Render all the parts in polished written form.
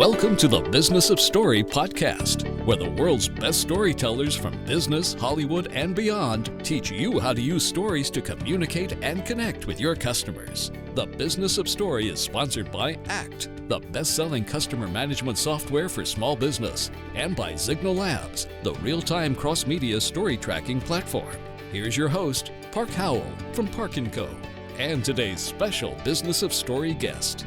Welcome to the Business of Story podcast, where the world's best storytellers from business, Hollywood, and beyond teach you how to use stories to communicate and connect with your customers. The Business of Story is sponsored by ACT, the best-selling customer management software for small business, and by Signal Labs, the real-time cross-media story tracking platform. Here's your host, Park Howell from Park & Co., and today's special Business of Story guest.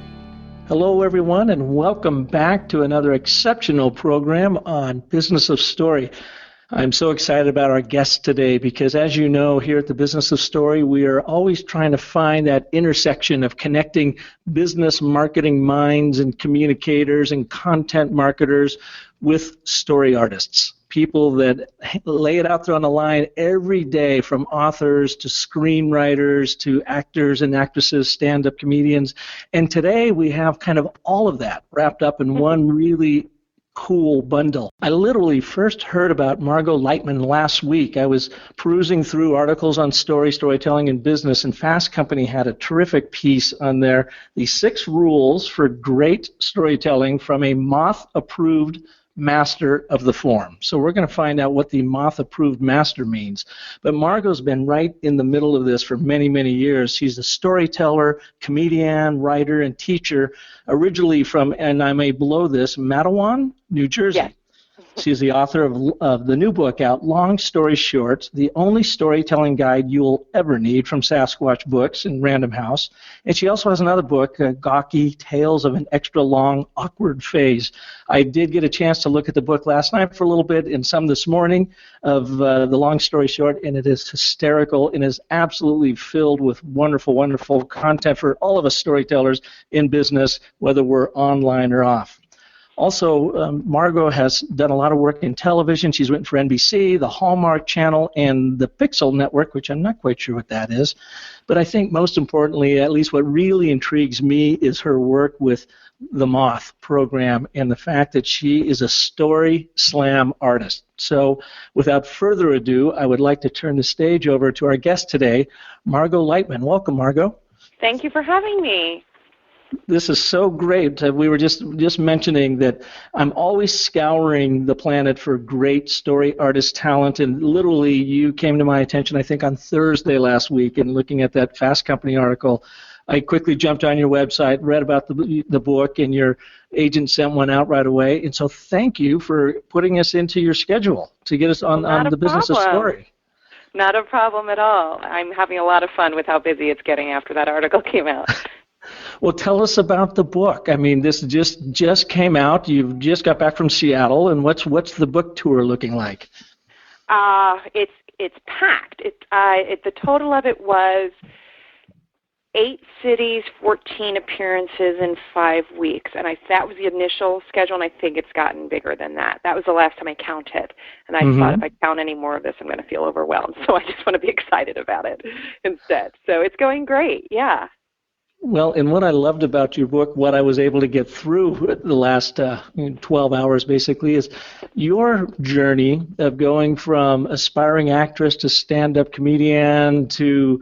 Hello, everyone, and welcome back to another exceptional program on Business of Story. I'm so excited about our guest today because, as you know, here at the Business of Story, we are always trying to find that intersection of connecting business marketing minds and communicators and content marketers with story artists, people that lay it out there on the line every day, from authors to screenwriters to actors and actresses, stand-up comedians. And today we have kind of all of that wrapped up in one really cool bundle. I literally first heard about Margot Leitman last week. I was perusing through articles on storytelling, and business, and Fast Company had a terrific piece on there, the 6 rules for great storytelling from a Moth-approved master of the form. So we're going to find out what the Moth-approved master means. But Margot's been right in the middle of this for many, many years. She's a storyteller, comedian, writer, and teacher, originally from, and I may blow this, Matawan, New Jersey. Yes. She's the author of the new book out, Long Story Short, the only storytelling guide you'll ever need, from Sasquatch Books and Random House. And she also has another book, Gawky Tales of an Extra Long, Awkward Phase. I did get a chance to look at the book last night for a little bit and some this morning of the Long Story Short, and it is hysterical and is absolutely filled with wonderful, wonderful content for all of us storytellers in business, whether we're online or off. Also, Margot has done a lot of work in television. She's written for NBC, the Hallmark Channel, and the Pixel Network, which I'm not quite sure what that is. But I think most importantly, at least what really intrigues me, is her work with the Moth program and the fact that she is a story slam artist. So without further ado, I would like to turn the stage over to our guest today, Margot Leitman. Welcome, Margot. Thank you for having me. This is so great. We were just mentioning that I'm always scouring the planet for great story artist talent, and literally you came to my attention, I think, on Thursday last week, and looking at that Fast Company article. I quickly jumped on your website, read about the book, and your agent sent one out right away. And so thank you for putting us into your schedule to get us on the Business of Story. Not a problem at all. I'm having a lot of fun with how busy it's getting after that article came out. Well, tell us about the book. I mean, this just came out. You've just got back from Seattle, and what's the book tour looking like? It's packed. The total of it was 8 cities, 14 appearances in 5 weeks, and that was the initial schedule, and I think it's gotten bigger than that. That was the last time I counted, and I thought if I count any more of this, I'm going to feel overwhelmed. So I just want to be excited about it instead. So it's going great. Yeah. Well, and what I loved about your book, what I was able to get through the last 12 hours basically, is your journey of going from aspiring actress to stand-up comedian to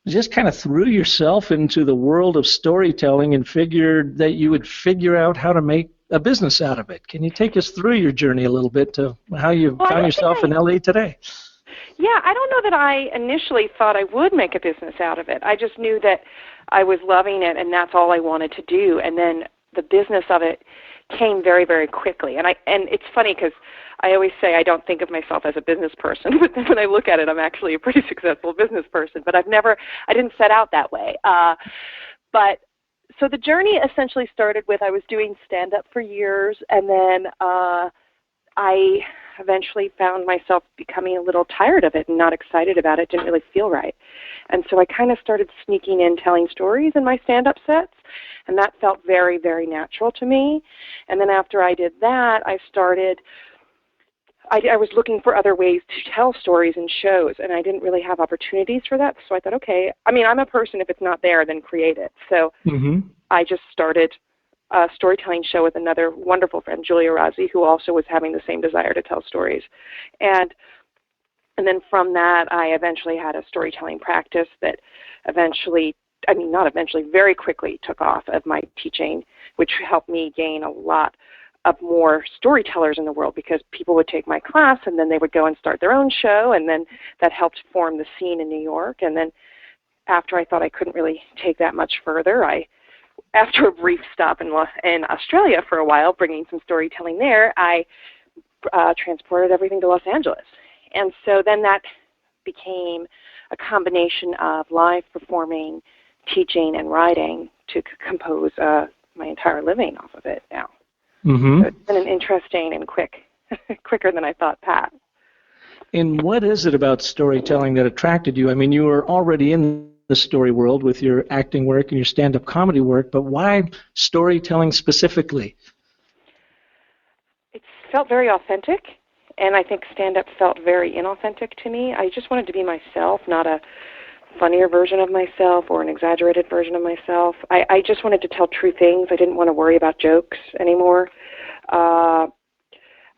just kind of threw yourself into the world of storytelling and figured that you would figure out how to make a business out of it. Can you take us through your journey a little bit to how you found yourself in LA today? Yeah, I don't know that I initially thought I would make a business out of it. I just knew that I was loving it, and that's all I wanted to do. And then the business of it came very, very quickly. And it's funny because I always say I don't think of myself as a business person, but then when I look at it, I'm actually a pretty successful business person. But I didn't set out that way. So the journey essentially started with, I was doing stand-up for years, and then I eventually found myself becoming a little tired of it and not excited about it. Didn't really feel right. And so I kind of started sneaking in telling stories in my stand-up sets, and that felt very, very natural to me. And then after I did that, I was looking for other ways to tell stories in shows, and I didn't really have opportunities for that. So I thought, okay, I mean, I'm a person, if it's not there, then create it. So I just started a storytelling show with another wonderful friend, Julia Razzi, who also was having the same desire to tell stories. And then from that, I eventually had a storytelling practice that eventually very quickly took off of my teaching, which helped me gain a lot of more storytellers in the world, because people would take my class and then they would go and start their own show, and then that helped form the scene in New York. And then after I thought I couldn't really take that much further, after a brief stop in Australia for a while, bringing some storytelling there, I transported everything to Los Angeles. And so then that became a combination of live performing, teaching, and writing to compose my entire living off of it now. Mm-hmm. So it's been an interesting and quicker than I thought path. And what is it about storytelling that attracted you? I mean, you were already in the story world with your acting work and your stand-up comedy work, but why storytelling specifically? It felt very authentic, and I think stand-up felt very inauthentic to me. I just wanted to be myself, not a funnier version of myself or an exaggerated version of myself. I just wanted to tell true things. I didn't want to worry about jokes anymore. I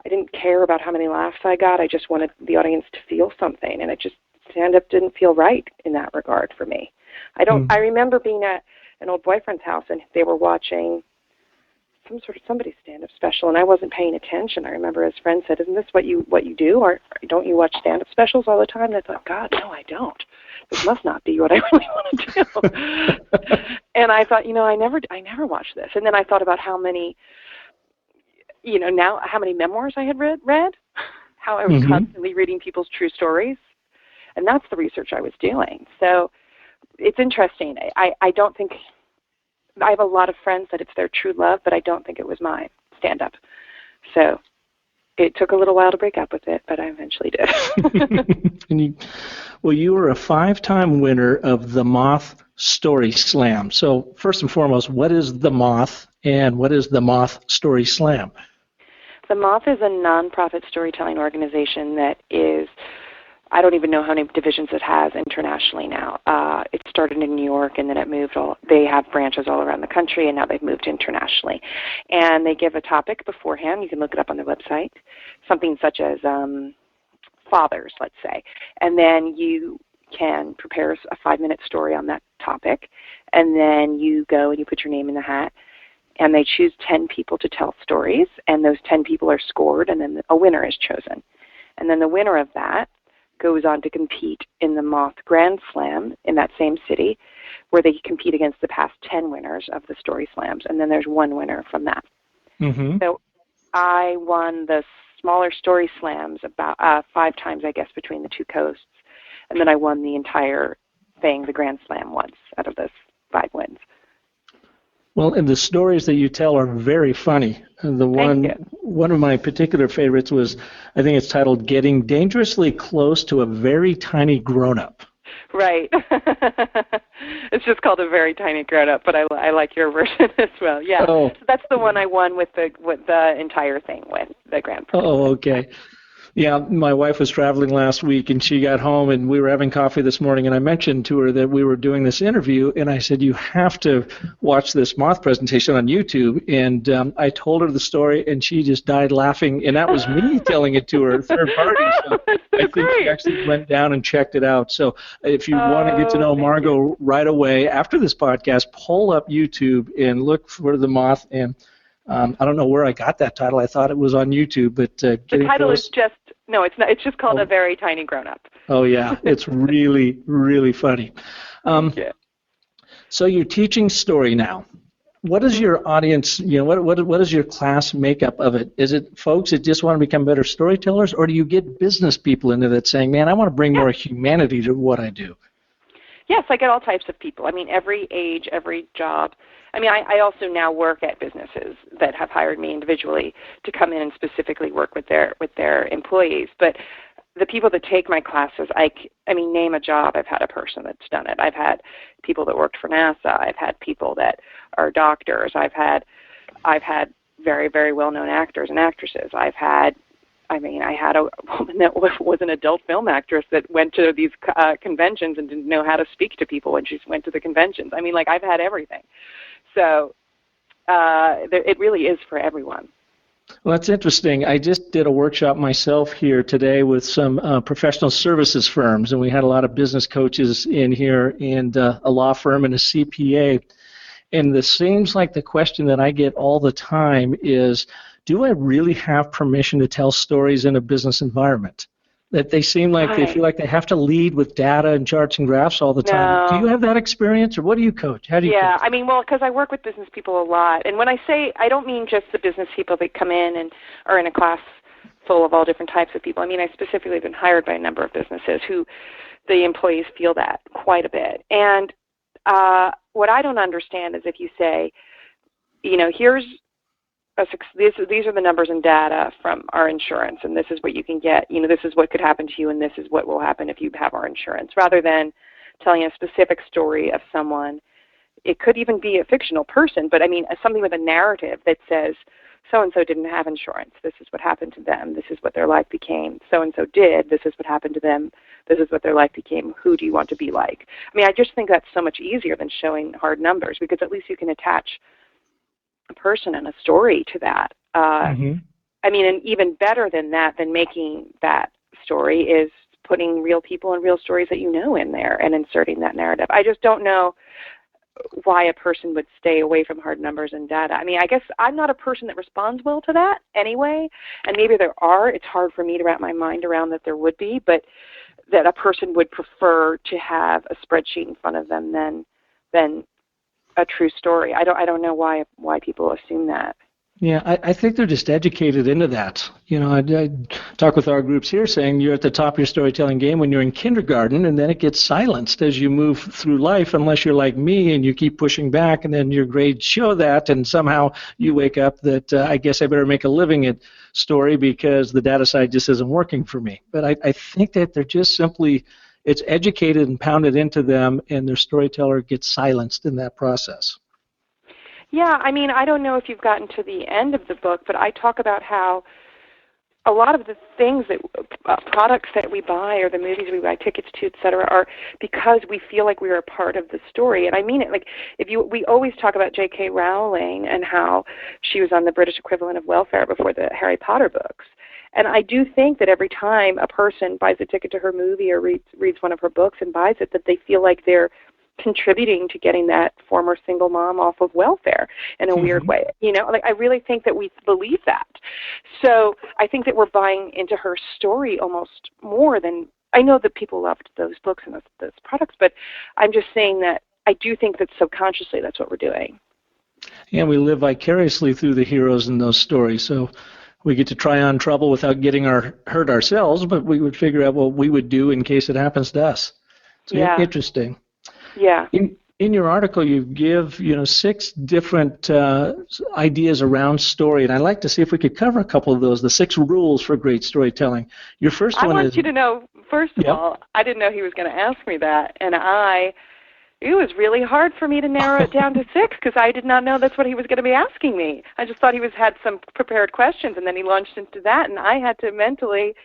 didn't care about how many laughs I got. I just wanted the audience to feel something, and stand-up didn't feel right in that regard for me. I remember being at an old boyfriend's house, and they were watching somebody's stand-up special, and I wasn't paying attention. I remember his friend said, "Isn't this what you do? Or don't you watch stand-up specials all the time?" And I thought, God, no, I don't. This must not be what I really want to do. And I thought, I never watched this. And then I thought about how many memoirs I had read, how I was constantly reading people's true stories. And that's the research I was doing. So it's interesting. I don't think, I have a lot of friends that it's their true love, but I don't think it was my stand-up. So it took a little while to break up with it, but I eventually did. You were a 5-time winner of the Moth Story Slam. So first and foremost, what is the Moth, and what is the Moth Story Slam? The Moth is a nonprofit storytelling organization that is, I don't even know how many divisions it has internationally now. It started in New York, and then it moved they have branches all around the country, and now they've moved internationally. And they give a topic beforehand. You can look it up on their website, something such as fathers, let's say. And then you can prepare a 5-minute story on that topic, and then you go and you put your name in the hat, and they choose 10 people to tell stories, and those 10 people are scored, and then a winner is chosen. And then the winner of that goes on to compete in the Moth Grand Slam in that same city, where they compete against the past 10 winners of the Story Slams, and then there's one winner from that. Mm-hmm. So I won the smaller Story Slams about 5 times, I guess, between the two coasts, and then I won the entire thing, the Grand Slam, once out of those 5 wins. Well, and the stories that you tell are very funny. One of my particular favorites was, I think it's titled "Getting Dangerously Close to a Very Tiny Grown-Up." Right. It's just called A Very Tiny Grown-Up, but I like your version as well. Yeah. Oh. So that's the one I won with the entire thing with the Grand Prix. Oh, okay. Yeah, my wife was traveling last week, and she got home, and we were having coffee this morning, and I mentioned to her that we were doing this interview, and I said, you have to watch this Moth presentation on YouTube, and I told her the story, and she just died laughing, and that was me telling it to her, third party, so I think she actually went down and checked it out. So if you want to get to know Margot right away, after this podcast, pull up YouTube and look for the Moth, and I don't know where I got that title. I thought it was on YouTube, but the title is just it's not. It's just called A Very Tiny Grown-Up. Oh yeah, it's really, really funny. So you're teaching story now. What is your audience? What is your class makeup of it? Is it folks that just want to become better storytellers, or do you get business people into that saying, "Man, I want to bring more humanity to what I do"? Yes, I get all types of people. I mean, every age, every job. I mean, I also now work at businesses that have hired me individually to come in and specifically work with their employees. But the people that take my classes, I mean, name a job, I've had a person that's done it. I've had people that worked for NASA. I've had people that are doctors. I've had very, very well-known actors and actresses. I had a woman that was an adult film actress that went to these conventions and didn't know how to speak to people when she went to the conventions. I mean, like, I've had everything. So it really is for everyone. Well, that's interesting. I just did a workshop myself here today with some professional services firms, and we had a lot of business coaches in here and a law firm and a CPA. And it seems like the question that I get all the time is, do I really have permission to tell stories in a business environment? That they seem like they feel like they have to lead with data and charts and graphs all the time. No. Do you have that experience, or what do you coach? How do you coach? Yeah, I mean, well, because I work with business people a lot. And when I say, I don't mean just the business people that come in and are in a class full of all different types of people. I mean, I specifically have been hired by a number of businesses who the employees feel that quite a bit. And what I don't understand is if you say, here's these are the numbers and data from our insurance, and this is what you can get. This is what could happen to you, and this is what will happen if you have our insurance, rather than telling a specific story of someone. It could even be a fictional person, but I mean something with a narrative that says, so-and-so didn't have insurance. This is what happened to them. This is what their life became. So-and-so did. This is what happened to them. This is what their life became. Who do you want to be like? I mean, I just think that's so much easier than showing hard numbers, because at least you can attach a person and a story to that. I mean, and even better than that, than making that story, is putting real people and real stories that in there and inserting that narrative. I just don't know why a person would stay away from hard numbers and data. I mean, I guess I'm not a person that responds well to that anyway, and maybe there are. It's hard for me to wrap my mind around that there would be, but that a person would prefer to have a spreadsheet in front of them than a true story. I don't know why people assume that. Yeah, I think they're just educated into that. I talk with our groups here saying you're at the top of your storytelling game when you're in kindergarten, and then it gets silenced as you move through life, unless you're like me and you keep pushing back, and then your grades show that, and somehow you wake up that I guess I better make a living at story because the data side just isn't working for me. But I think that they're just simply, it's educated and pounded into them, and their storyteller gets silenced in that process. Yeah, I mean, I don't know if you've gotten to the end of the book, but I talk about how a lot of the things that products that we buy or the movies we buy tickets to, et cetera, are because we feel like we're a part of the story. And I mean it. Like, we always talk about J.K. Rowling and how she was on the British equivalent of welfare before the Harry Potter books. And I do think that every time a person buys a ticket to her movie or reads one of her books and buys it, that they feel like they're contributing to getting that former single mom off of welfare in a weird way. I really think that we believe that. So I think that we're buying into her story almost more than, I know that people loved those books and those products, but I'm just saying that I do think that subconsciously that's what we're doing. And we live vicariously through the heroes in those stories. So we get to try on trouble without getting hurt ourselves, but we would figure out what we would do in case it happens to us. So interesting. Yeah. In your article, you give 6 different ideas around story, and I'd like to see if we could cover a couple of those. The 6 rules for great storytelling. Your first one is. I want you to know. First of all, I didn't know he was going to ask me that, and it was really hard for me to narrow it down to 6 because I did not know that's what he was going to be asking me. I just thought he had some prepared questions, and then he launched into that, and I had to mentally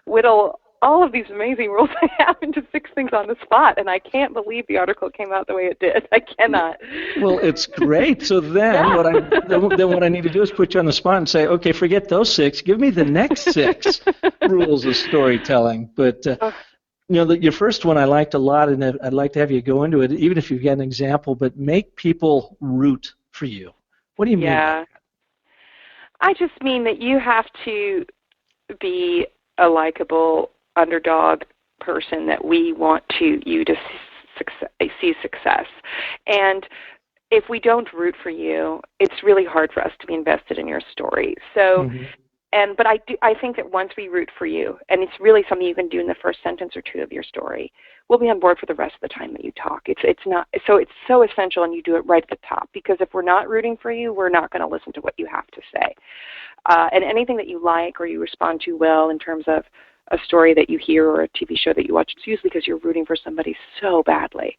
whittle all of these amazing rules I have into 6 things on the spot, and I can't believe the article came out the way it did. I cannot. Well, it's great. So then what I need to do is put you on the spot and say, okay, forget those 6. Give me the next 6 rules of storytelling. But your first one I liked a lot, and I'd like to have you go into it, even if you've got an example. But make people root for you. What do you mean? Yeah, I just mean that you have to be a likable underdog person that we want you to see success. And if we don't root for you, it's really hard for us to be invested in your story. So, but I think that once we root for you, and it's really something you can do in the first sentence or 2 of your story, we'll be on board for the rest of the time that you talk. It's so essential, and you do it right at the top, because if we're not rooting for you, we're not going to listen to what you have to say. And anything that you like or you respond to well in terms of a story that you hear or a TV show that you watch, it's usually because you're rooting for somebody so badly.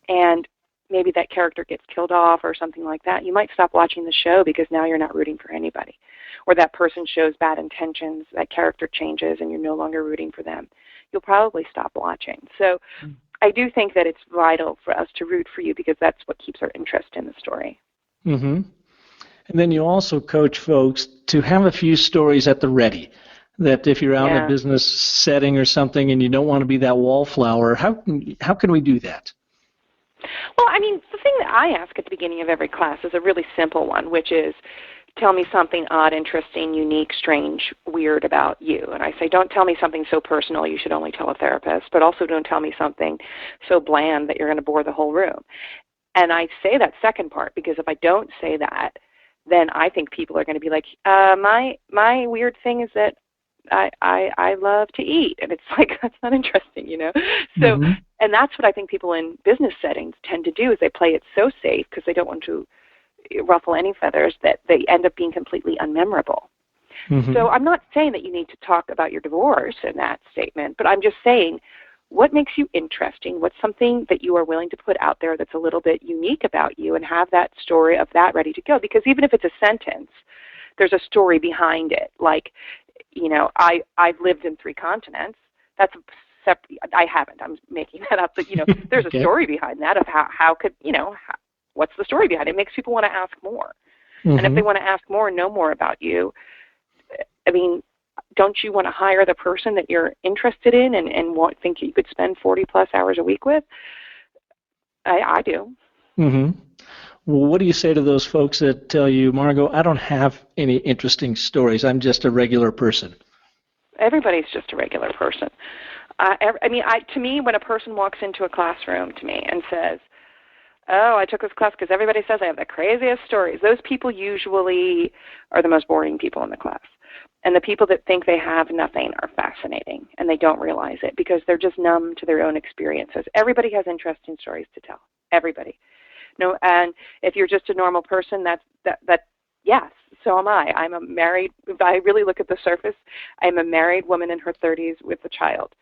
And maybe that character gets killed off or something like that. You might stop watching the show because now you're not rooting for anybody. Or that person shows bad intentions, that character changes, and you're no longer rooting for them. You'll probably stop watching. So I do think that it's vital for us to root for you because that's what keeps our interest in the story. And then you also coach folks to have a few stories at the ready. That if you're out in a business setting or something and you don't want to be that wallflower, how can we do that? Well, I mean, the thing that I ask at the beginning of every class is a really simple one, which is, tell me something odd, interesting, unique, strange, weird about you. And I say, don't tell me something so personal you should only tell a therapist, but also don't tell me something so bland that you're going to bore the whole room. And I say that second part because if I don't say that, then I think people are going to be like, my weird thing is that I love to eat. And it's like, that's not interesting, you know? So, and that's what I think people in business settings tend to do is they play it so safe because they don't want to ruffle any feathers that they end up being completely unmemorable. So I'm not saying that you need to talk about your divorce in that statement, but I'm just saying what makes you interesting, what's something that you are willing to put out there that's a little bit unique about you and have that story of that ready to go. Because even if it's a sentence, there's a story behind it. like, you know, I've lived in 3 continents. That's I haven't. I'm making that up. But, you know, there's a story behind that of how could, you know, what's the story behind it? It makes people want to ask more. And if they want to ask more and know more about you, I mean, don't you want to hire the person that you're interested in and think you could spend 40-plus hours a week with? I do. Well, what do you say to those folks that tell you, Margot, I don't have any interesting stories. I'm just a regular person. Everybody's just a regular person. To me, when a person walks into a classroom to me and says, oh, I took this class because everybody says I have the craziest stories, those people usually are the most boring people in the class. And the people that think they have nothing are fascinating, and they don't realize it because they're just numb to their own experiences. Everybody has interesting stories to tell. Everybody. No, and if you're just a normal person, that yes, so am I. I'm a married. If I really look at the surface, I'm a married woman in her 30s with a child.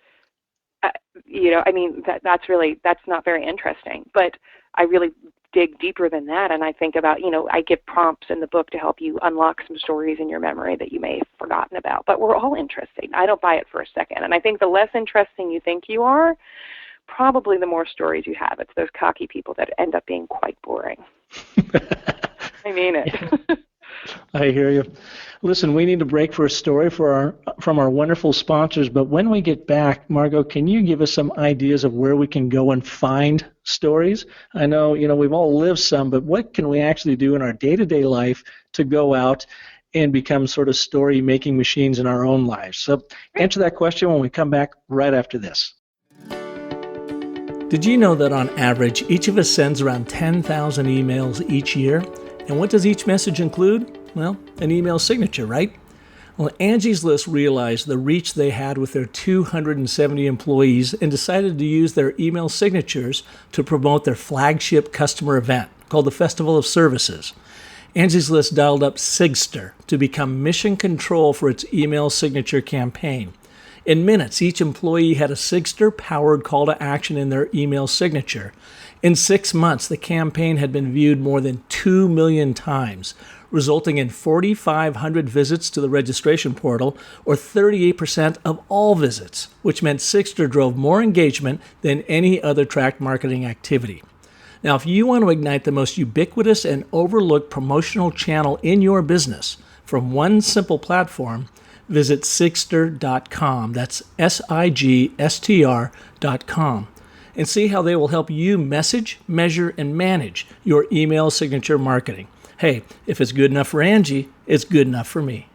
You know, I mean, that's not very interesting. But I really dig deeper than that, and I think about, you know, I give prompts in the book to help you unlock some stories in your memory that you may have forgotten about. But we're all interesting. I don't buy it for a second. And I think the less interesting you think you are, probably the more stories you have. It's those cocky people that end up being quite boring. I mean it. Yeah. I hear you. Listen, we need a break for a story from our wonderful sponsors, but when we get back, Margot, can you give us some ideas of where we can go and find stories? I know, you know, we've all lived some, but what can we actually do in our day-to-day life to go out and become sort of story-making machines in our own lives? So answer that question when we come back right after this. Did you know that on average, each of us sends around 10,000 emails each year? And what does each message include? Well, an email signature, right? Well, Angie's List realized the reach they had with their 270 employees and decided to use their email signatures to promote their flagship customer event called the Festival of Services. Angie's List dialed up Sigster to become mission control for its email signature campaign. In minutes, each employee had a Sigster-powered call to action in their email signature. In 6 months, the campaign had been viewed more than 2 million times, resulting in 4,500 visits to the registration portal, or 38% of all visits, which meant Sigster drove more engagement than any other tracked marketing activity. Now, if you want to ignite the most ubiquitous and overlooked promotional channel in your business from one simple platform, visit Sigster.com. That's Sigstr.com. And see how they will help you message, measure, and manage your email signature marketing. Hey, if it's good enough for Angie, it's good enough for me.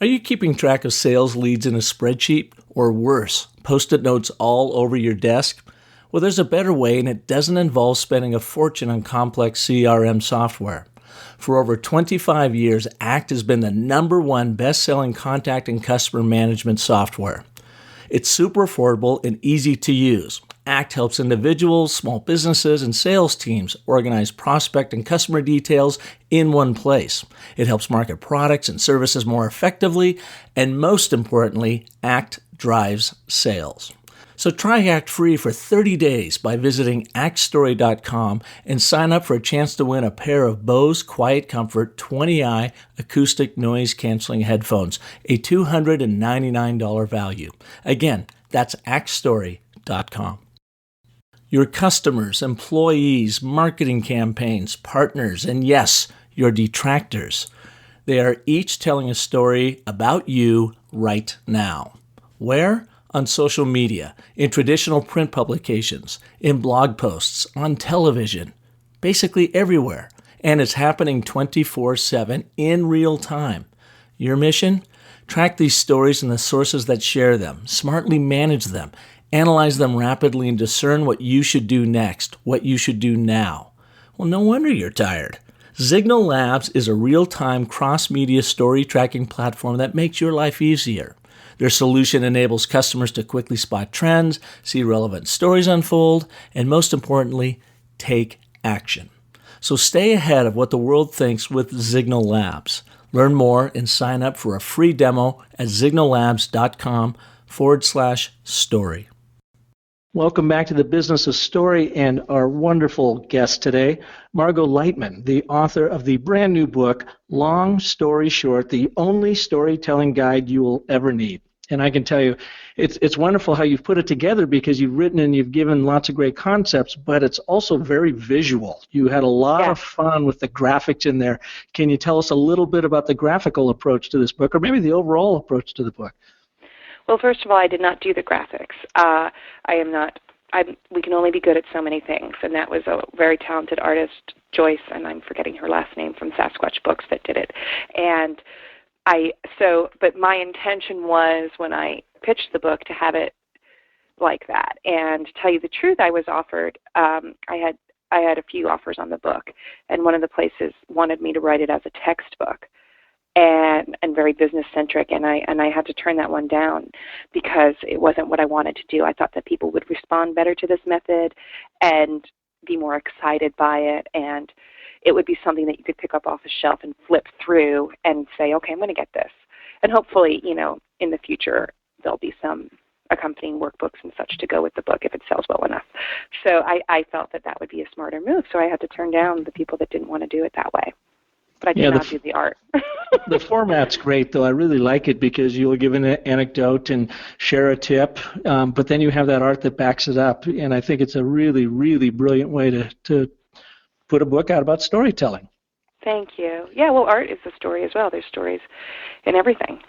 Are you keeping track of sales leads in a spreadsheet? Or worse, Post-it notes all over your desk? Well, there's a better way, and it doesn't involve spending a fortune on complex CRM software. For over 25 years, ACT has been the #1 best-selling contact and customer management software. It's super affordable and easy to use. ACT helps individuals, small businesses, and sales teams organize prospect and customer details in one place. It helps market products and services more effectively, and most importantly, ACT drives sales. So try ACT free for 30 days by visiting actstory.com and sign up for a chance to win a pair of Bose Quiet Comfort 20i acoustic noise canceling headphones, a $299 value. Again, that's actstory.com. Your customers, employees, marketing campaigns, partners, and yes, your detractors. They are each telling a story about you right now. Where? On social media, in traditional print publications, in blog posts, on television, basically everywhere. And it's happening 24/7 in real time. Your mission? Track these stories and the sources that share them, smartly manage them, analyze them rapidly, and discern what you should do next, what you should do now. Well, no wonder you're tired. Signal Labs is a real-time cross-media story tracking platform that makes your life easier. Their solution enables customers to quickly spot trends, see relevant stories unfold, and most importantly, take action. So stay ahead of what the world thinks with Signal Labs. Learn more and sign up for a free demo at signallabs.com/story. Welcome back to the Business of Story and our wonderful guest today, Margot Leitman, the author of the brand new book, Long Story Short, the Only Storytelling Guide You Will Ever Need. And I can tell you, it's wonderful how you've put it together because you've written and you've given lots of great concepts, but it's also very visual. You had a lot of fun with the graphics in there. Can you tell us a little bit about the graphical approach to this book, or maybe the overall approach to the book? Well, first of all, I did not do the graphics. We can only be good at so many things, and that was a very talented artist, Joyce, and I'm forgetting her last name, from Sasquatch Books, that did it. And but my intention was, when I pitched the book, to have it like that. And to tell you the truth, I was offered, I had a few offers on the book, and one of the places wanted me to write it as a textbook. And very business-centric, and I had to turn that one down because it wasn't what I wanted to do. I thought that people would respond better to this method and be more excited by it, and it would be something that you could pick up off a shelf and flip through and say, okay, I'm going to get this. And hopefully, in the future, there'll be some accompanying workbooks and such to go with the book if it sells well enough. So I felt that would be a smarter move, so I had to turn down the people that didn't want to do it that way. But I did not do the art. The format's great, though. I really like it because you'll give an anecdote and share a tip, but then you have that art that backs it up. And I think it's a really, really brilliant way to put a book out about storytelling. Thank you. Yeah, well, art is a story as well. There's stories in everything.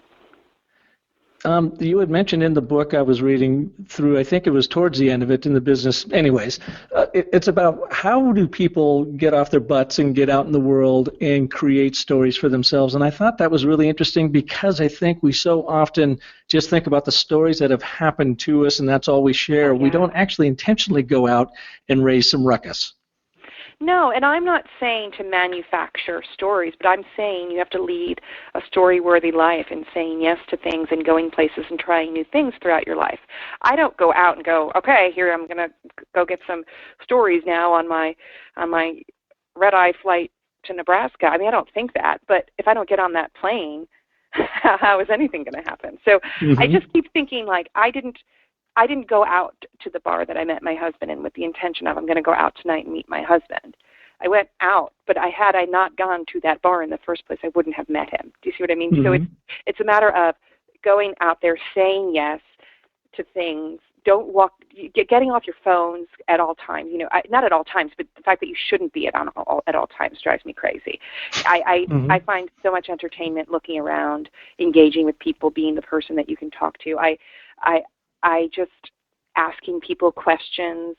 You had mentioned in the book I was reading through, I think it was towards the end of it in the business, anyways, it's about how do people get off their butts and get out in the world and create stories for themselves. And I thought that was really interesting because I think we so often just think about the stories that have happened to us and that's all we share. Yeah. We don't actually intentionally go out and raise some ruckus. No, and I'm not saying to manufacture stories, but I'm saying you have to lead a story-worthy life and saying yes to things and going places and trying new things throughout your life. I don't go out and go, okay, here I'm going to go get some stories now on my red-eye flight to Nebraska. I mean, I don't think that, but if I don't get on that plane, how is anything going to happen? So I just keep thinking, like, I didn't go out to the bar that I met my husband in with the intention of I'm going to go out tonight and meet my husband. I went out, but had I not gone to that bar in the first place, I wouldn't have met him. Do you see what I mean? So it's a matter of going out there, saying yes to things. Getting off your phones at all times. Not at all times, but the fact that you shouldn't be at all times drives me crazy. I find so much entertainment looking around, engaging with people, being the person that you can talk to. I just asking people questions.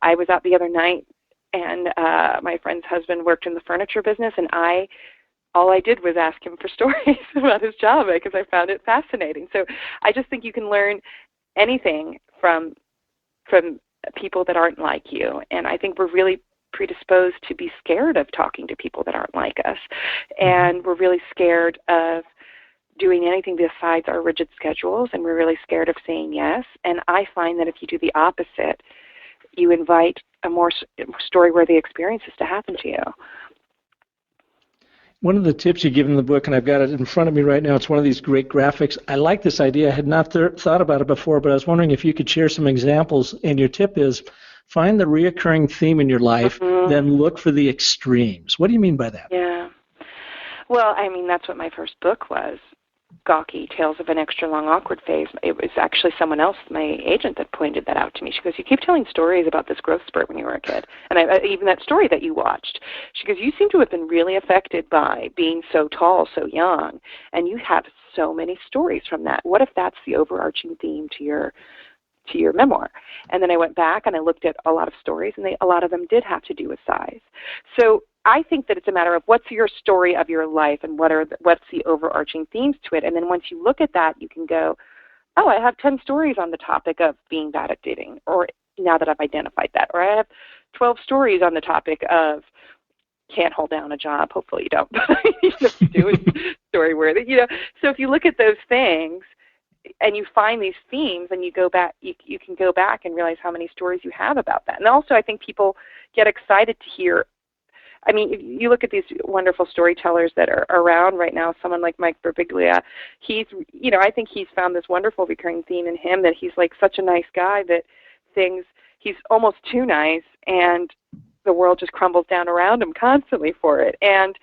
I was out the other night, and my friend's husband worked in the furniture business, and all I did was ask him for stories about his job because I found it fascinating. So I just think you can learn anything from people that aren't like you, and I think we're really predisposed to be scared of talking to people that aren't like us, and we're really scared of doing anything besides our rigid schedules, and we're really scared of saying yes. And I find that if you do the opposite, you invite a more story-worthy experiences to happen to you. One of the tips you give in the book, and I've got it in front of me right now, it's one of these great graphics. I like this idea. I had not thought about it before, but I was wondering if you could share some examples. And your tip is, find the reoccurring theme in your life, then look for the extremes. What do you mean by that? Yeah. Well, I mean, that's what my first book was. gawky Tales of an Extra Long Awkward Phase, it was actually someone else, my agent, that pointed that out to me. She goes, you keep telling stories about this growth spurt when you were a kid. And even that story that you watched, she goes, you seem to have been really affected by being so tall, so young, and you have so many stories from that. What if that's the overarching theme to your memoir? And then I went back and I looked at a lot of stories, and a lot of them did have to do with size. So I think that it's a matter of what's your story of your life and what's the overarching themes to it. And then once you look at that, you can go, oh, I have 10 stories on the topic of being bad at dating, or now that I've identified that. Or I have 12 stories on the topic of can't hold down a job. Hopefully you don't, but you do it story worthy. So if you look at those things and you find these themes, and you go back, you can go back and realize how many stories you have about that. And also I think people get excited to hear. I mean, you look at these wonderful storytellers that are around right now, someone like Mike Birbiglia, I think he's found this wonderful recurring theme in him, that he's like such a nice guy that he's almost too nice, and the world just crumbles down around him constantly for it. And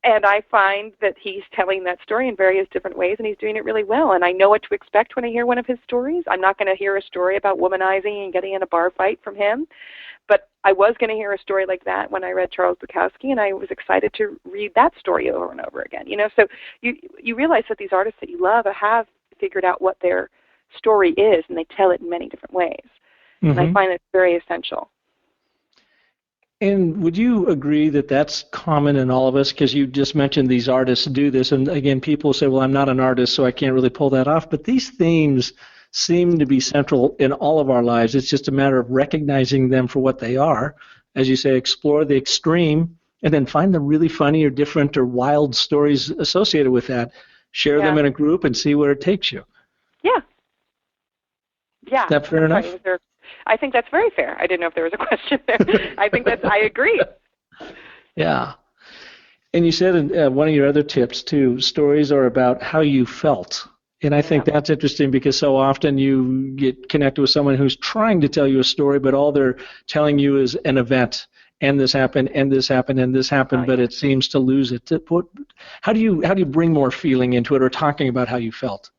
I find that he's telling that story in various different ways, and he's doing it really well. And I know what to expect when I hear one of his stories. I'm not going to hear a story about womanizing and getting in a bar fight from him. But I was going to hear a story like that when I read Charles Bukowski, and I was excited to read that story over and over again. So you realize that these artists that you love have figured out what their story is, and they tell it in many different ways. Mm-hmm. And I find it very essential. And would you agree that that's common in all of us? Because you just mentioned these artists do this, and again, people say, well, I'm not an artist, so I can't really pull that off. But these themes seem to be central in all of our lives. It's just a matter of recognizing them for what they are. As you say, explore the extreme, and then find the really funny or different or wild stories associated with that. Share them in a group and see where it takes you. Yeah. Yeah. Is that fair enough? I think that's very fair. I didn't know if there was a question there. I agree. Yeah. And you said in one of your other tips, too, stories are about how you felt. And I think that's interesting, because so often you get connected with someone who's trying to tell you a story, but all they're telling you is an event, and this happened, and this happened, and this happened, but it seems to lose it. How do you bring more feeling into it, or talking about how you felt?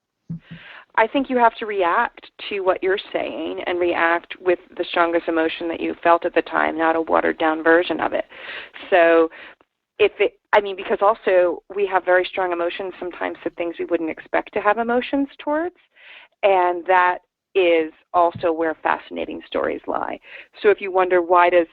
I think you have to react to what you're saying, and react with the strongest emotion that you felt at the time, not a watered-down version of it. So because also we have very strong emotions sometimes to things we wouldn't expect to have emotions towards, and that is also where fascinating stories lie. So if you wonder, why does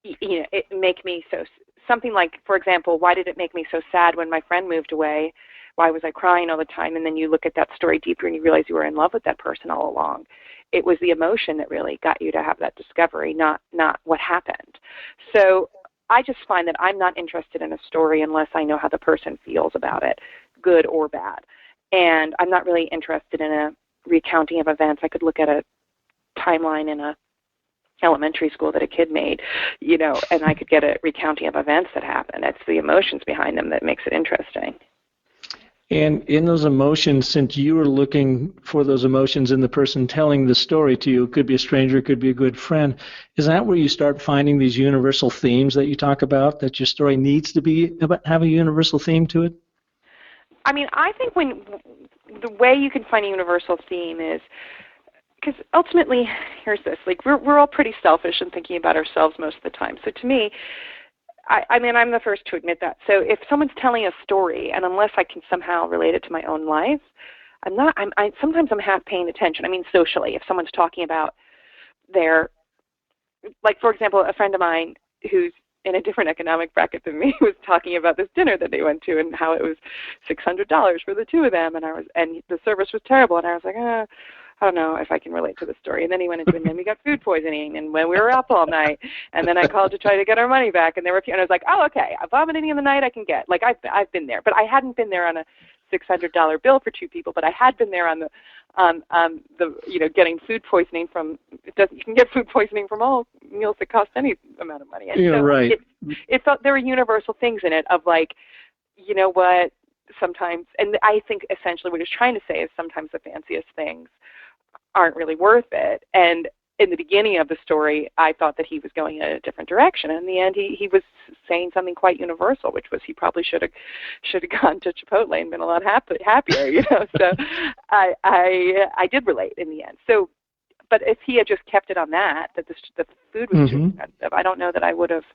it make me so, something like, for example, why did it make me so sad when my friend moved away? Why was I crying all the time? And then you look at that story deeper and you realize you were in love with that person all along. It was the emotion that really got you to have that discovery, not what happened. So I just find that I'm not interested in a story unless I know how the person feels about it, good or bad. And I'm not really interested in a recounting of events. I could look at a timeline in a elementary school that a kid made, and I could get a recounting of events that happened. It's the emotions behind them that makes it interesting. And in those emotions, since you were looking for those emotions in the person telling the story to you, it could be a stranger, it could be a good friend, is that where you start finding these universal themes that you talk about, that your story needs to have a universal theme to it? I mean, I think the way you can find a universal theme is, because ultimately, here's this, like we're all pretty selfish in thinking about ourselves most of the time. So to me, I mean, I'm the first to admit that. So if someone's telling a story, and unless I can somehow relate it to my own life, sometimes I'm half paying attention. I mean, socially, if someone's talking about like, for example, a friend of mine who's in a different economic bracket than me was talking about this dinner that they went to and how it was $600 for the two of them, and the service was terrible, and I was like, I don't know if I can relate to the story. And then he went into it, and then we got food poisoning, and when we were up all night, and then I called to try to get our money back, and and I was like, oh, okay, vomiting in the night I can get. Like, I've been there, but I hadn't been there on a $600 bill for two people, but I had been there on the getting food poisoning from. You can get food poisoning from all meals that cost any amount of money. And yeah, so right. It felt there were universal things in it of like, you know what, sometimes, and I think essentially what he's trying to say is sometimes the fanciest things aren't really worth it. And in the beginning of the story, I thought that he was going in a different direction. And in the end, he was saying something quite universal, which was he probably should have gone to Chipotle and been a lot happier, you know. So I did relate in the end. So, but if he had just kept it on that the food was too expensive, I don't know that I would have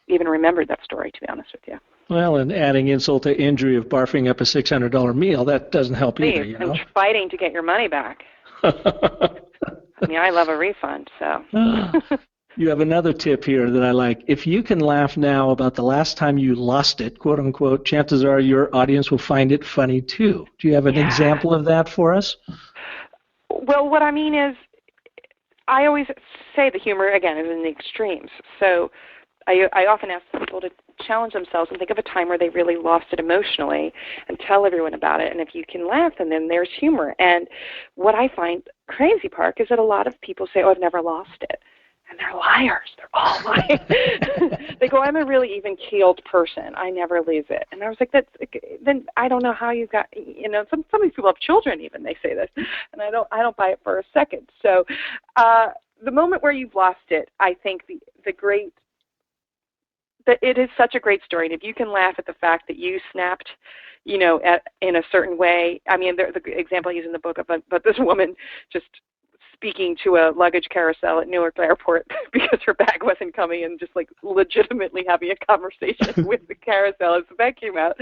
even remembered that story, to be honest with you. Well, and adding insult to injury of barfing up a $600 meal, that doesn't help either, you know. And fighting to get your money back. I mean, I love a refund, so. You have another tip here that I like. If you can laugh now about the last time you lost it, quote unquote, chances are your audience will find it funny too. Do you have an example of that for us? Well, what I mean is, I always say the humor, again, is in the extremes. So I often ask people to challenge themselves and think of a time where they really lost it emotionally and tell everyone about it. And if you can laugh, and then there's humor. And what I find crazy, Park, is that a lot of people say, oh, I've never lost it. And they're liars. They're all lying. They go, I'm a really even-keeled person. I never lose it. And I was like, then I don't know how you got, you know, some of these people have children even, they say this. And I don't buy it for a second. So the moment where you've lost it, I think it is such a great story. And if you can laugh at the fact that you snapped, you know, in a certain way. I mean, the example I use in the book about this woman just speaking to a luggage carousel at Newark Airport because her bag wasn't coming, and just like legitimately having a conversation with the carousel as the bag came out.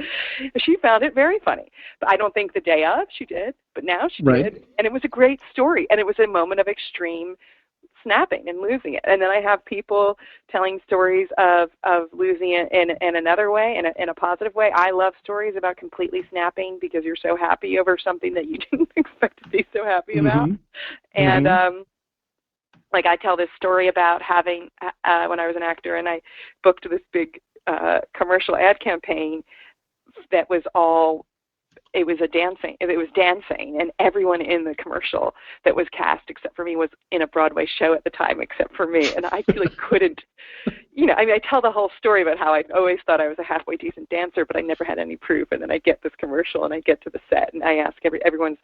She found it very funny. But I don't think the day of she did, but now she did. And it was a great story. And it was a moment of extreme snapping and losing it. And then I have people telling stories of losing it in another way, in a positive way. I love stories about completely snapping because you're so happy over something that you didn't expect to be so happy about. And like I tell this story about having when I was an actor and I booked this big commercial ad campaign that was all it was dancing, and everyone in the commercial that was cast except for me was in a Broadway show at the time except for me, and I really couldn't, you know, I mean, I tell the whole story about how I always thought I was a halfway decent dancer, but I never had any proof, and then I get this commercial, and I get to the set, and I ask everyone's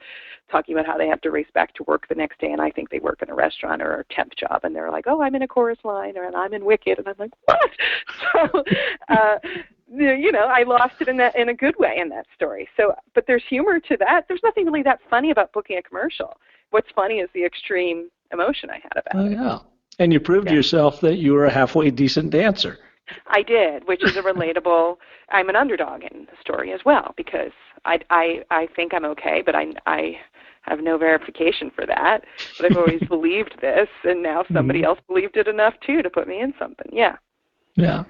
talking about how they have to race back to work the next day, and I think they work in a restaurant or a temp job, and they're like, oh, I'm in a chorus line, and I'm in Wicked, and I'm like, what? So, you know, I lost it in a good way in that story. So, but there's humor to that. There's nothing really that funny about booking a commercial. What's funny is the extreme emotion I had about it. Yeah. And you proved to yourself that you were a halfway decent dancer. I did, which is a relatable. I'm an underdog in the story as well because I think I'm okay, but I have no verification for that. But I've always believed this, and now somebody else believed it enough too to put me in something. Yeah. Yeah.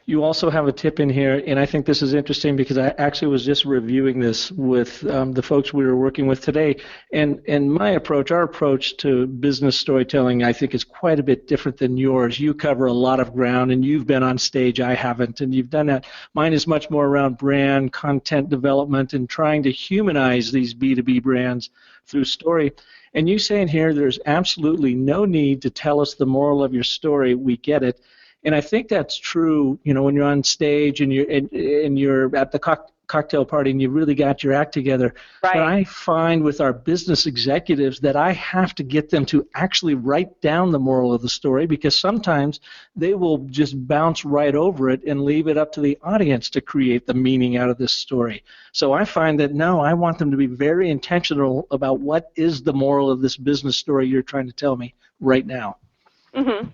You also have a tip in here, and I think this is interesting because I actually was just reviewing this with the folks we were working with today. And our approach to business storytelling, I think, is quite a bit different than yours. You cover a lot of ground, and you've been on stage. I haven't, and you've done that. Mine is much more around brand, content development, and trying to humanize these B2B brands through story. And you say in here there's absolutely no need to tell us the moral of your story. We get it. And I think that's true, you know, when you're on stage and you're at the cocktail party and you really got your act together. Right. But I find with our business executives that I have to get them to actually write down the moral of the story because sometimes they will just bounce right over it and leave it up to the audience to create the meaning out of this story. So I find that, no, I want them to be very intentional about what is the moral of this business story you're trying to tell me right now. Mm-hmm.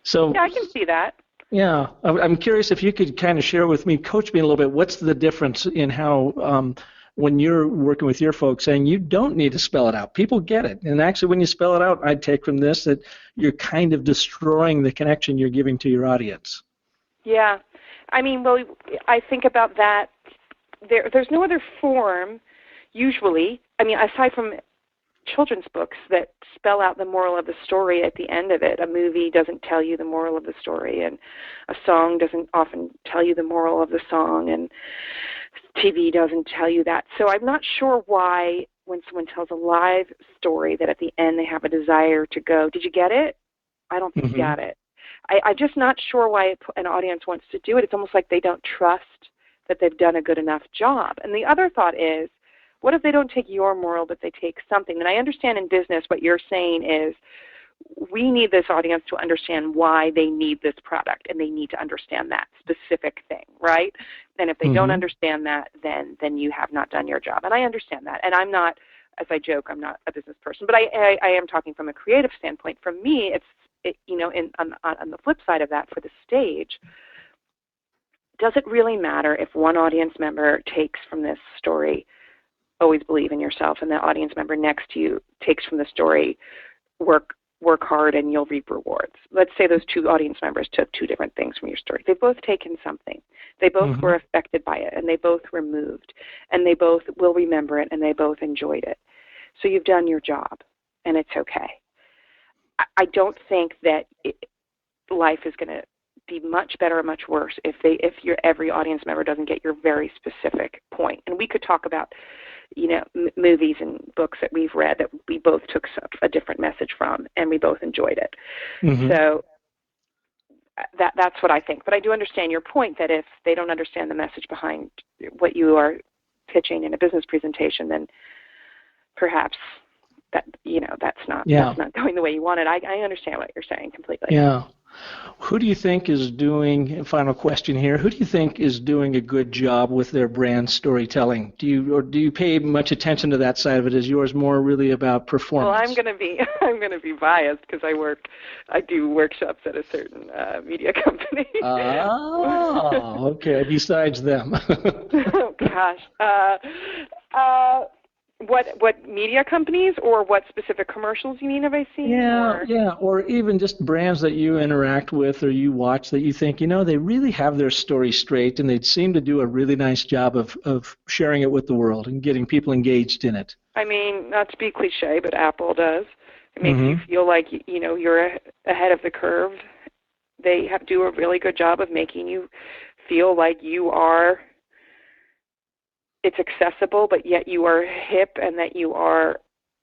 So, yeah, I can see that. Yeah. I'm curious if you could kind of share with me, coach me a little bit, what's the difference in how when you're working with your folks saying you don't need to spell it out. People get it. And actually when you spell it out, I'd take from this that you're kind of destroying the connection you're giving to your audience. Yeah. I mean, well, I think about that. There's no other form usually. I mean, aside from children's books that spell out the moral of the story at the end of it. A movie doesn't tell you the moral of the story, and a song doesn't often tell you the moral of the song, and TV doesn't tell you that. So I'm not sure why when someone tells a live story that at the end they have a desire to go, did you get it? I don't think you got it. I'm just not sure why an audience wants to do it. It's almost like they don't trust that they've done a good enough job. And the other thought is, what if they don't take your moral, but they take something? And I understand in business what you're saying is we need this audience to understand why they need this product, and they need to understand that specific thing, right? And if they don't understand that, then you have not done your job. And I understand that. And I'm not, as I joke, I'm not a business person, but I am talking from a creative standpoint. For me, on the flip side of that, for the stage, does it really matter if one audience member takes from this story, always believe in yourself, and the audience member next to you takes from the story, work hard and you'll reap rewards? Let's say those two audience members took two different things from your story. They've both taken something. They both were affected by it, and they both were moved, and they both will remember it, and they both enjoyed it. So you've done your job, and it's okay. I don't think that life is going to be much better or much worse if your every audience member doesn't get your very specific point. And we could talk about, movies and books that we've read that we both took a different message from, and we both enjoyed it. So that's what I think. But I do understand your point that if they don't understand the message behind what you are pitching in a business presentation, then perhaps that's not going the way you want it. I understand what you're saying completely. Yeah. Who do you think is doing, final question here, who do you think is doing a good job with their brand storytelling? Do you pay much attention to that side of it? Is yours more really about performance? Well, I'm going to be biased because I do workshops at a certain media company. Oh, okay. Besides them. Oh gosh. What media companies, or what specific commercials you mean have I seen? Or even just brands that you interact with or you watch that you think, they really have their story straight, and they seem to do a really nice job of sharing it with the world and getting people engaged in it. I mean, not to be cliche, but Apple does. It makes you feel like, you're ahead of the curve. They do a really good job of making you feel like it's accessible, but yet you are hip, and that you are,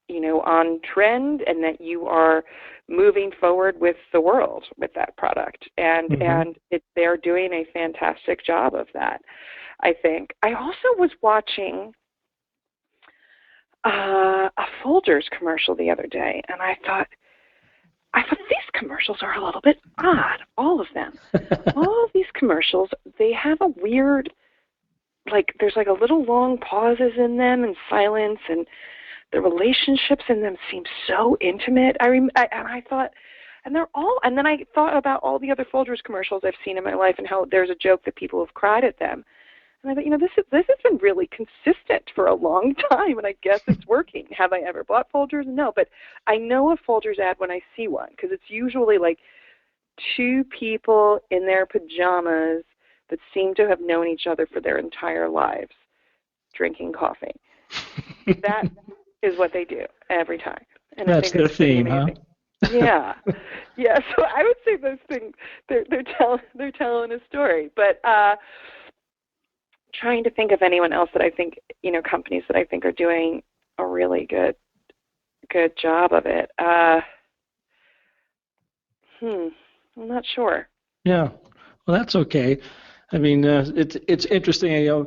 on trend, and that you are moving forward with the world with that product. And they're doing a fantastic job of that, I think. I also was watching a Folgers commercial the other day, and I thought these commercials are a little bit odd, all of them. All of these commercials, they have a weird, there's a little long pauses in them and silence, and the relationships in them seem so intimate. And I thought, and then I thought about all the other Folgers commercials I've seen in my life, and how there's a joke that people have cried at them. And I thought, this has been really consistent for a long time, and I guess it's working. Have I ever bought Folgers? No, but I know a Folgers ad when I see one, because it's usually two people in their pajamas that seem to have known each other for their entire lives, drinking coffee. That is what they do every time. And that's their theme, huh? Yeah. So I would say those things, they're telling a story. But trying to think of anyone else that I think, companies that I think are doing a really good job of it. I'm not sure. Yeah. Well, that's okay. I mean, it's interesting.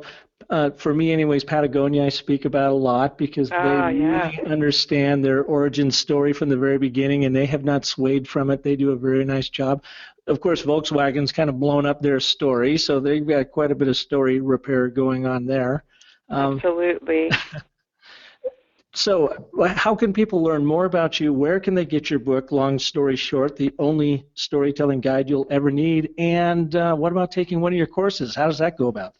For me, anyways, Patagonia I speak about a lot, because they really understand their origin story from the very beginning, and they have not swayed from it. They do a very nice job. Of course, Volkswagen's kind of blown up their story, so they've got quite a bit of story repair going on there. Absolutely. So how can people learn more about you? Where can they get your book, Long Story Short, the only storytelling guide you'll ever need? And what about taking one of your courses? How does that go about?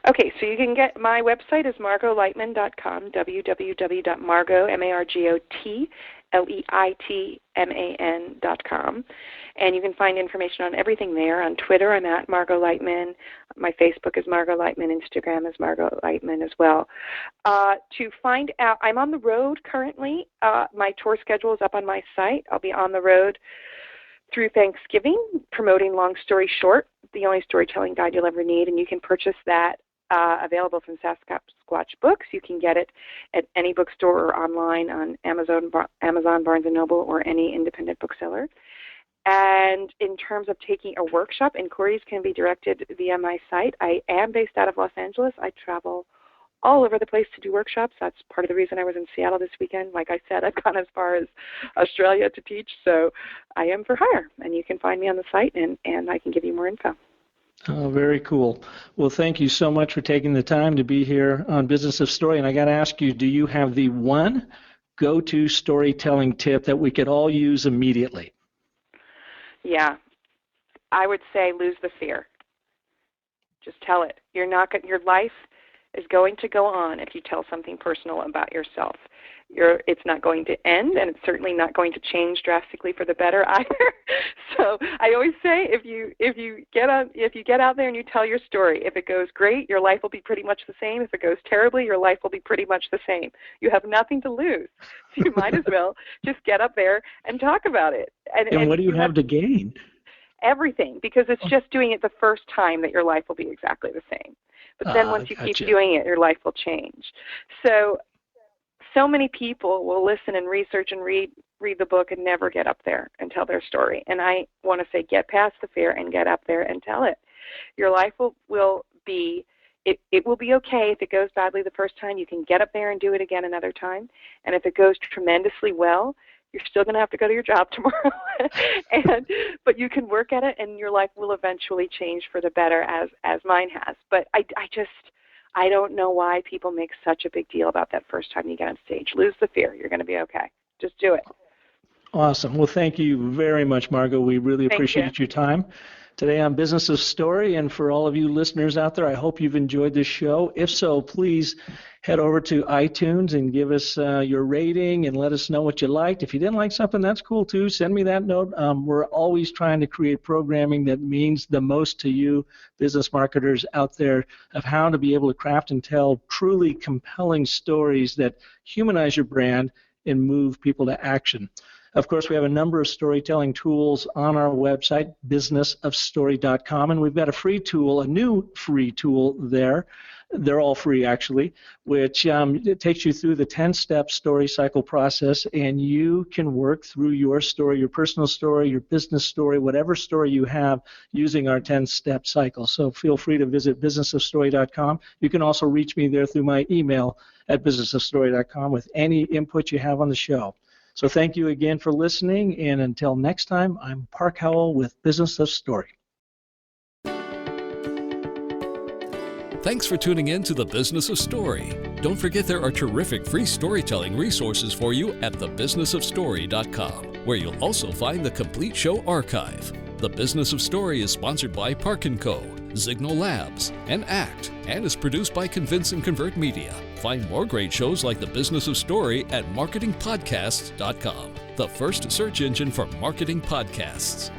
Okay, so you can get, my website is margotleitman.com, www.margotleitman.com. And you can find information on everything there. On Twitter, I'm at Margot Leitman. My Facebook is Margot Leitman. Instagram is Margot Leitman as well. To find out, I'm on the road currently. My tour schedule is up on my site. I'll be on the road through Thanksgiving, promoting Long Story Short, the only storytelling guide you'll ever need. And you can purchase that available from Sasquatch Books. You can get it at any bookstore or online on Amazon, Barnes & Noble, or any independent bookseller. And in terms of taking a workshop, inquiries can be directed via my site. I am based out of Los Angeles. I travel all over the place to do workshops. That's part of the reason I was in Seattle this weekend. Like I said, I've gone as far as Australia to teach, so I am for hire. And you can find me on the site, and I can give you more info. Oh, very cool. Well, thank you so much for taking the time to be here on Business of Story. And I got to ask you, do you have the one go-to storytelling tip that we could all use immediately? Yeah. I would say lose the fear. Just tell it. Your life is going to go on if you tell something personal about yourself. It's not going to end, and it's certainly not going to change drastically for the better either. So I always say, if you get out there and you tell your story, if it goes great, your life will be pretty much the same. If it goes terribly, your life will be pretty much the same. You have nothing to lose. So you might as well just get up there and talk about it. And what do you have to gain? Everything, because it's just doing it the first time that your life will be exactly the same. But then once you keep doing it, your life will change. So many people will listen and research and read the book and never get up there and tell their story. And I want to say, get past the fear and get up there and tell it. Your life will be, it will be okay if it goes badly the first time. You can get up there and do it again another time. And if it goes tremendously well, you're still going to have to go to your job tomorrow. But you can work at it, and your life will eventually change for the better, as mine has. But I don't know why people make such a big deal about that first time you get on stage. Lose the fear. You're going to be okay. Just do it. Awesome. Well, thank you very much, Margot. We really appreciate your time today on Business of Story. And for all of you listeners out there, I hope you've enjoyed this show. If so, please head over to iTunes and give us your rating and let us know what you liked. If you didn't like something, that's cool too. Send me that note. We're always trying to create programming that means the most to you, business marketers out there, of how to be able to craft and tell truly compelling stories that humanize your brand and move people to action. Of course, we have a number of storytelling tools on our website, businessofstory.com, and we've got a free tool, a new free tool there. They're all free, actually, which it takes you through the 10-step story cycle process, and you can work through your story, your personal story, your business story, whatever story you have, using our 10-step cycle. So feel free to visit businessofstory.com. You can also reach me there through my email at businessofstory.com with any input you have on the show. So thank you again for listening, and until next time, I'm Park Howell with Business of Story. Thanks for tuning in to The Business of Story. Don't forget there are terrific free storytelling resources for you at thebusinessofstory.com, where you'll also find the complete show archive. The Business of Story is sponsored by Park & Co., Signal Labs, and ACT, and is produced by Convince and Convert Media. Find more great shows like The Business of Story at marketingpodcasts.com, the first search engine for marketing podcasts.